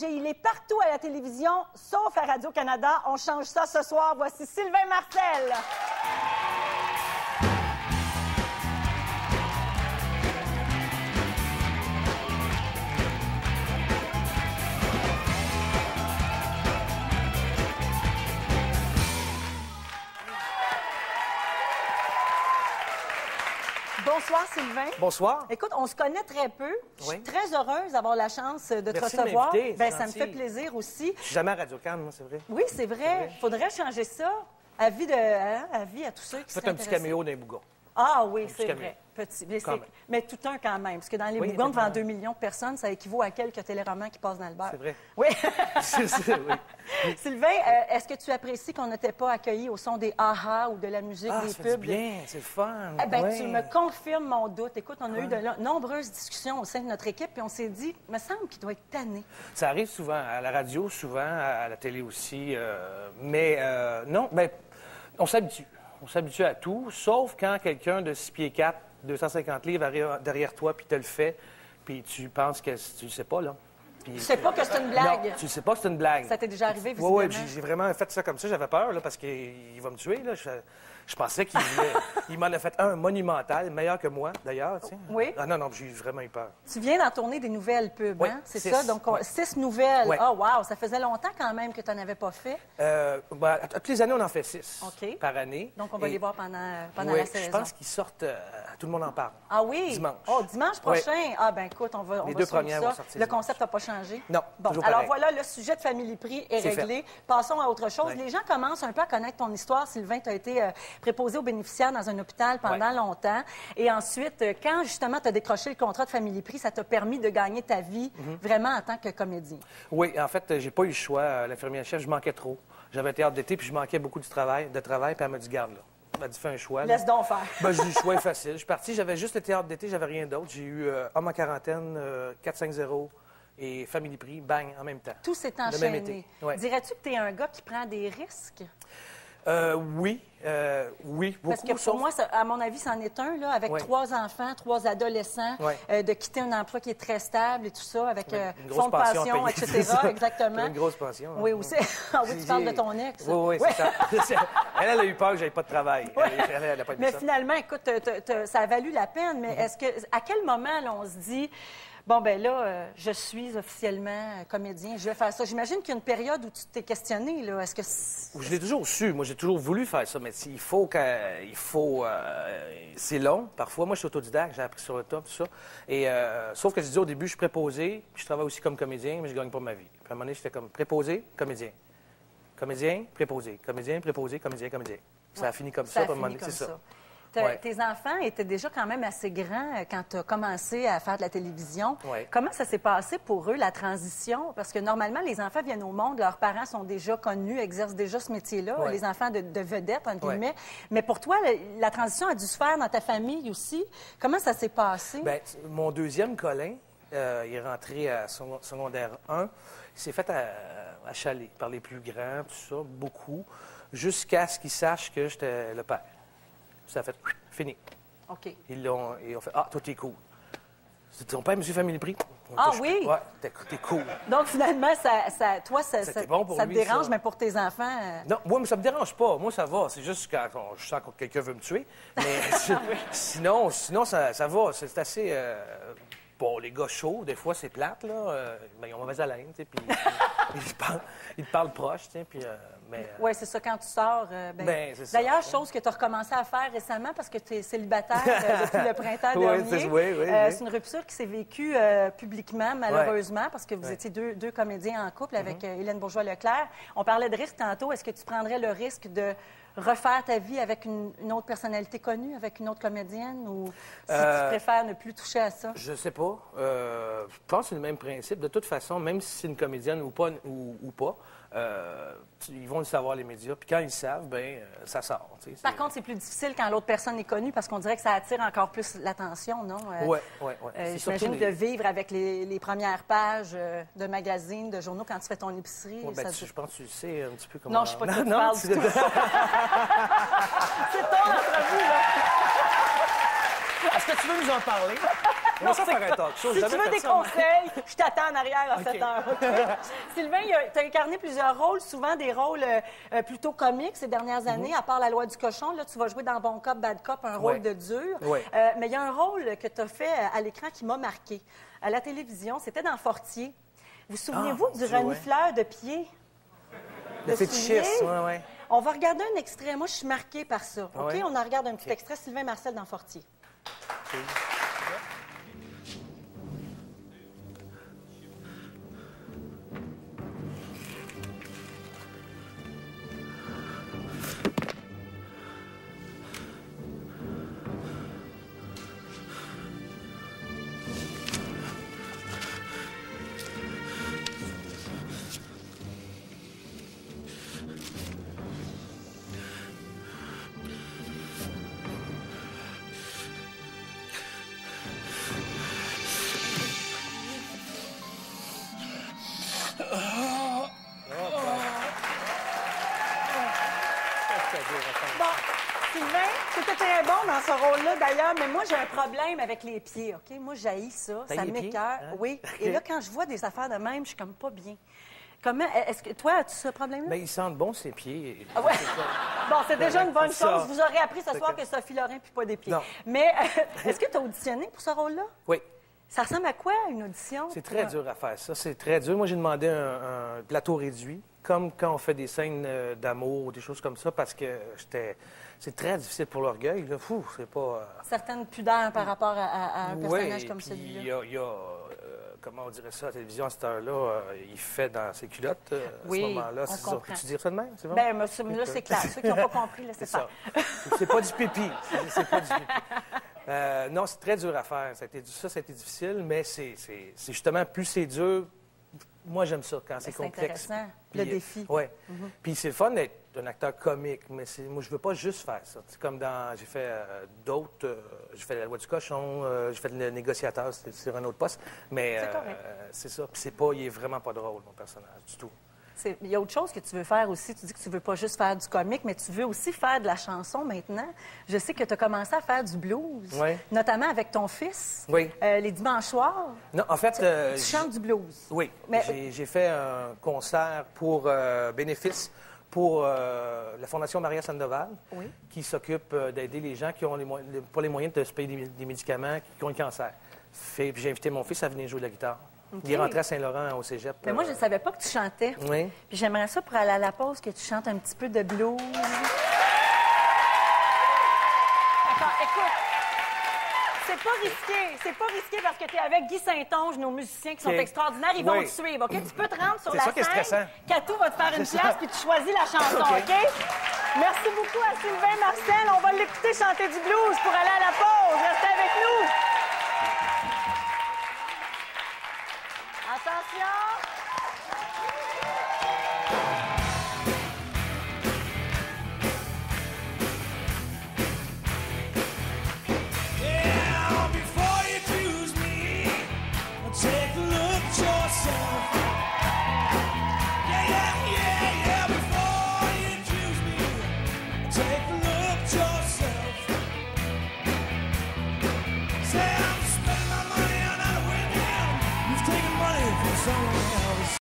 Il est partout à la télévision, sauf à Radio-Canada. On change ça ce soir. Voici Sylvain Marcel. Bonsoir, Sylvain. Bonsoir. Écoute, on se connaît très peu. Je suis très heureuse d'avoir la chance de te Merci recevoir. de m'inviter, Ça me fait plaisir aussi. Je suis jamais à Radio-Can, moi, c'est vrai. Oui, c'est vrai. Il faudrait changer ça. Avis à tous ceux qui Faites seraient un petit intéressés. caméo d'un bougon. Ah oui, c'est caméo. vrai. Petit. Mais tout un quand même. Parce que dans les Oui, bougons devant effectivement. 2 millions de personnes, ça équivaut à quelques téléromans qui passent dans le beurre. C'est vrai. Oui. C'est ça, oui. Sylvain, est-ce que tu apprécies qu'on n'était pas accueillis au son des aha ou de la musique Ah, des ça fait pubs? du bien, c'est le fun. Eh bien, Ouais. tu me confirmes mon doute. Écoute, on a eu de nombreuses discussions au sein de notre équipe, puis on s'est dit, il me semble qu'il doit être tanné. Ça arrive souvent, à la radio, souvent, à la télé aussi. Non, ben, on s'habitue. On s'habitue à tout, sauf quand quelqu'un de 6 pieds 4, 250 livres arrive derrière toi, puis te le fait, puis tu penses que tu le sais pas, là. Puis, Tu sais pas que c'est une blague. Non, tu sais pas que c'est une blague. Ça t'est déjà arrivé, visiblement? Oui, j'ai vraiment fait ça comme ça. J'avais peur, là, parce qu'il va me tuer, là. Je pensais qu'il il m'en a fait un monumental, meilleur que moi, d'ailleurs. Tu sais. Oui? Ah non, j'ai vraiment eu peur. Tu viens d'en tourner des nouvelles pubs, Oui, hein? C'est 6. ça? Donc, Ouais. 6 nouvelles. Ouais. Oh, wow! Ça faisait longtemps quand même que tu n'en avais pas fait. Toutes les années, on en fait 6 OK. par année. Donc, on va Et- les voir pendant oui, la saison. je pense qu'ils sortent, tout le monde en parle. Ah oui? Dimanche. Oh, dimanche prochain? Oui. Ah, ben écoute, on va Les suivre 2 premières ça. vont sortir Le dimanche. concept n'a pas changé? Non, Bon, toujours alors pareil. voilà, le sujet de Family Prix est C'est réglé. Passons à autre chose. Ouais. Les gens commencent un peu à connaître ton histoire. Sylvain, tu as été préposé aux bénéficiaires dans un hôpital pendant longtemps. Et ensuite, quand justement tu as décroché le contrat de Family Prix, ça t'a permis de gagner ta vie vraiment en tant que comédien. Oui, en fait, j'ai pas eu le choix. L'infirmière-chef, je manquais trop. J'avais un théâtre d'été, puis je manquais beaucoup de travail, puis elle m'a dit, garde, là. Elle m'a dit, fais un choix. là. Laisse donc faire. Ben, j'ai eu le choix facile. Je suis parti, j'avais juste le théâtre d'été, j'avais rien d'autre. J'ai eu Homme en quarantaine, 4-5-0 et Family Prix, bang, en même temps. Tout s'est Le même enchaîné. été. Ouais. Dirais-tu que tu es un gars qui prend des risques? Oui, beaucoup. Parce que pour moi, à mon avis, c'en est un, là, avec 3 enfants, 3 adolescents, de quitter un emploi qui est très stable et tout ça, avec une fonds grosse de pension, pension etc. payée. Exactement. Une grosse pension. hein. Oui, aussi. Ah oui, tu parles de ton ex. Oui, c'est ça. Elle a eu peur que j'avais pas de travail. Elle n'a pas aimé Mais ça. finalement, écoute, ça a valu la peine, mais à quel moment, là, on se dit... Bon, ben là, je suis officiellement comédien, je vais faire ça. J'imagine qu'il y a une période où tu t'es questionné, là. Est-ce que... Je l'ai toujours su. Moi, j'ai toujours voulu faire ça, mais il faut c'est long. Parfois, moi, je suis autodidacte, j'ai appris sur le tas, tout ça. Et sauf que je dis au début, je suis préposé, puis je travaille aussi comme comédien, mais je gagne pas ma vie. Puis à un moment donné, j'étais comme préposé, comédien. Comédien, préposé. Comédien, préposé, comédien, comédien. Ça a fini comme ça, Ça a puis à un moment fini donné, comme c'est ça. Ouais. Tes enfants étaient déjà quand même assez grands quand tu as commencé à faire de la télévision. Ouais. Comment ça s'est passé pour eux, la transition? Parce que normalement, les enfants viennent au monde, leurs parents sont déjà connus, exercent déjà ce métier-là, Ouais. les enfants de vedettes, entre Ouais. guillemets. Mais pour toi, la transition a dû se faire dans ta famille aussi. Comment ça s'est passé? Bien, mon deuxième Colin, il est rentré à secondaire 1. Il s'est fait achaler par les plus grands, tout ça, beaucoup, jusqu'à ce qu'ils sachent que j'étais le père. Ça a fait fini. OK. Ils ont fait ah, toi, t'es cool. C'est ton père, monsieur Family Prix. Ah oui? Ouais, t'es cool. Donc, finalement, toi, ça C'était bon pour te lui, dérange, ça. mais pour tes enfants... Non, moi, mais ça me dérange pas. Moi, ça va. C'est juste quand je sens que quelqu'un veut me tuer. Mais sinon, ça va. C'est assez. Bon, les gars chauds, des fois, c'est plate, là. Ben, ils ont mauvaise haleine, tu sais. Puis ils te parlent proche, tu sais. Puis, Oui, c'est ça, quand tu sors. c'est ça. D'ailleurs, chose que tu as recommencé à faire récemment parce que tu es célibataire depuis le printemps Oui, dernier. oui. C'est une rupture qui s'est vécue publiquement, malheureusement, parce que vous étiez deux comédiens en couple avec Hélène Bourgeois-Leclerc. On parlait de risque tantôt. Est-ce que tu prendrais le risque de refaire ta vie avec une autre personnalité connue, avec une autre comédienne, ou si tu préfères ne plus toucher à ça? Je sais pas. Je pense que c'est le même principe. De toute façon, même si c'est une comédienne ou pas, ils vont le savoir, les médias. Puis quand ils le savent, ça sort. Par contre, c'est plus difficile quand l'autre personne est connue parce qu'on dirait que ça attire encore plus l'attention, non? Oui. J'imagine de vivre avec les premières pages de magazines, de journaux quand tu fais ton épicerie. Je pense que tu le sais un petit peu comment... Non, je ne sais pas de quoi tu parles du tout. C'est ton entrevue, là! Est-ce que tu veux nous en parler? Moi, ça faire un talk show. Si tu veux des conseils, je t'attends en arrière à OK. 7 heures. OK? Sylvain, tu as incarné plusieurs rôles, souvent des rôles plutôt comiques ces dernières années, à part La Loi du cochon. Là, tu vas jouer dans Bon Cop, Bad Cop, un rôle de dur. Ouais. Mais il y a un rôle que tu as fait à l'écran qui m'a marqué. À la télévision, c'était dans Fortier. Vous souvenez-vous du renifleur de pieds? Le fétichiste, oui. On va regarder un extrait. Moi, je suis marquée par ça. OK? Ouais. On en regarde un petit extrait. Sylvain Marcel dans Fortier. Bon, Sylvain, c'était très bon dans ce rôle-là, d'ailleurs, mais moi, j'ai un problème avec les pieds, OK? Moi, j'haïs ça, ça m'écoeure. Hein? Oui, et là, quand je vois des affaires de même, je suis comme pas bien. Comment, est-ce que toi, as-tu ce problème-là? Bien, ils sentent bon, ses pieds. Ah ouais. Bon, c'est déjà une bonne C'est ça. chose. Vous aurez appris ce soir que Sophie Lorrain puis pas des pieds. Non. Mais est-ce que tu as auditionné pour ce rôle-là? Oui. Ça ressemble à quoi, une audition? C'est très dur à faire, ça. C'est très dur. Moi, j'ai demandé un plateau réduit, comme quand on fait des scènes d'amour ou des choses comme ça, parce que c'est très difficile pour l'orgueil. Là. Fou, c'est pas... Certaines pudeurs par rapport à un personnage comme puis celui-là. il y a comment on dirait ça à la télévision à cette heure-là, il fait dans ses culottes Oui, à ce moment-là. on C'est ça. comprend. Peux-tu dire ça de même? C'est bon? Bien, là, c'est clair. Ceux qui n'ont pas compris, laissez C'est ça. faire. C'est pas du pipi. C'est pas du pipi. Non, c'est très dur à faire. Ça a été difficile, mais c'est justement, plus c'est dur, moi, j'aime ça quand c'est complexe. Intéressant, Puis, le défi. Oui. Puis c'est le fun d'être un acteur comique, mais moi, je veux pas juste faire ça. C'est comme j'ai fait d'autres... j'ai fait La Loi du cochon, j'ai fait Le négociateur, c'est sur un autre poste. Mais c'est ça. Puis il est vraiment pas drôle, mon personnage, du tout. Il y a autre chose que tu veux faire aussi. Tu dis que tu veux pas juste faire du comique, mais tu veux aussi faire de la chanson maintenant. Je sais que tu as commencé à faire du blues, notamment avec ton fils, les dimanches soirs. Non, en fait... tu chantes du blues. Oui, Mais... j'ai fait un concert pour bénéfice pour la Fondation Maria Sandoval, qui s'occupe d'aider les gens qui ont pas les moyens de se payer des médicaments, qui ont le cancer. Puis j'ai invité mon fils à venir jouer de la guitare. Okay. Il est rentré à Saint-Laurent au cégep. Mais moi, je ne savais pas que tu chantais. Oui. Puis j'aimerais ça pour aller à la pause que tu chantes un petit peu de blues. Attends, écoute. C'est pas risqué parce que tu es avec Guy Saint-Onge, nos musiciens qui sont extraordinaires. Ils vont te suivre, OK? Tu peux te rendre sur la scène. Catou va te faire une place puis tu choisis la chanson, OK? Merci beaucoup à Sylvain Marcel. On va l'écouter chanter du blues pour aller à la pause. Restez avec nous. Attention!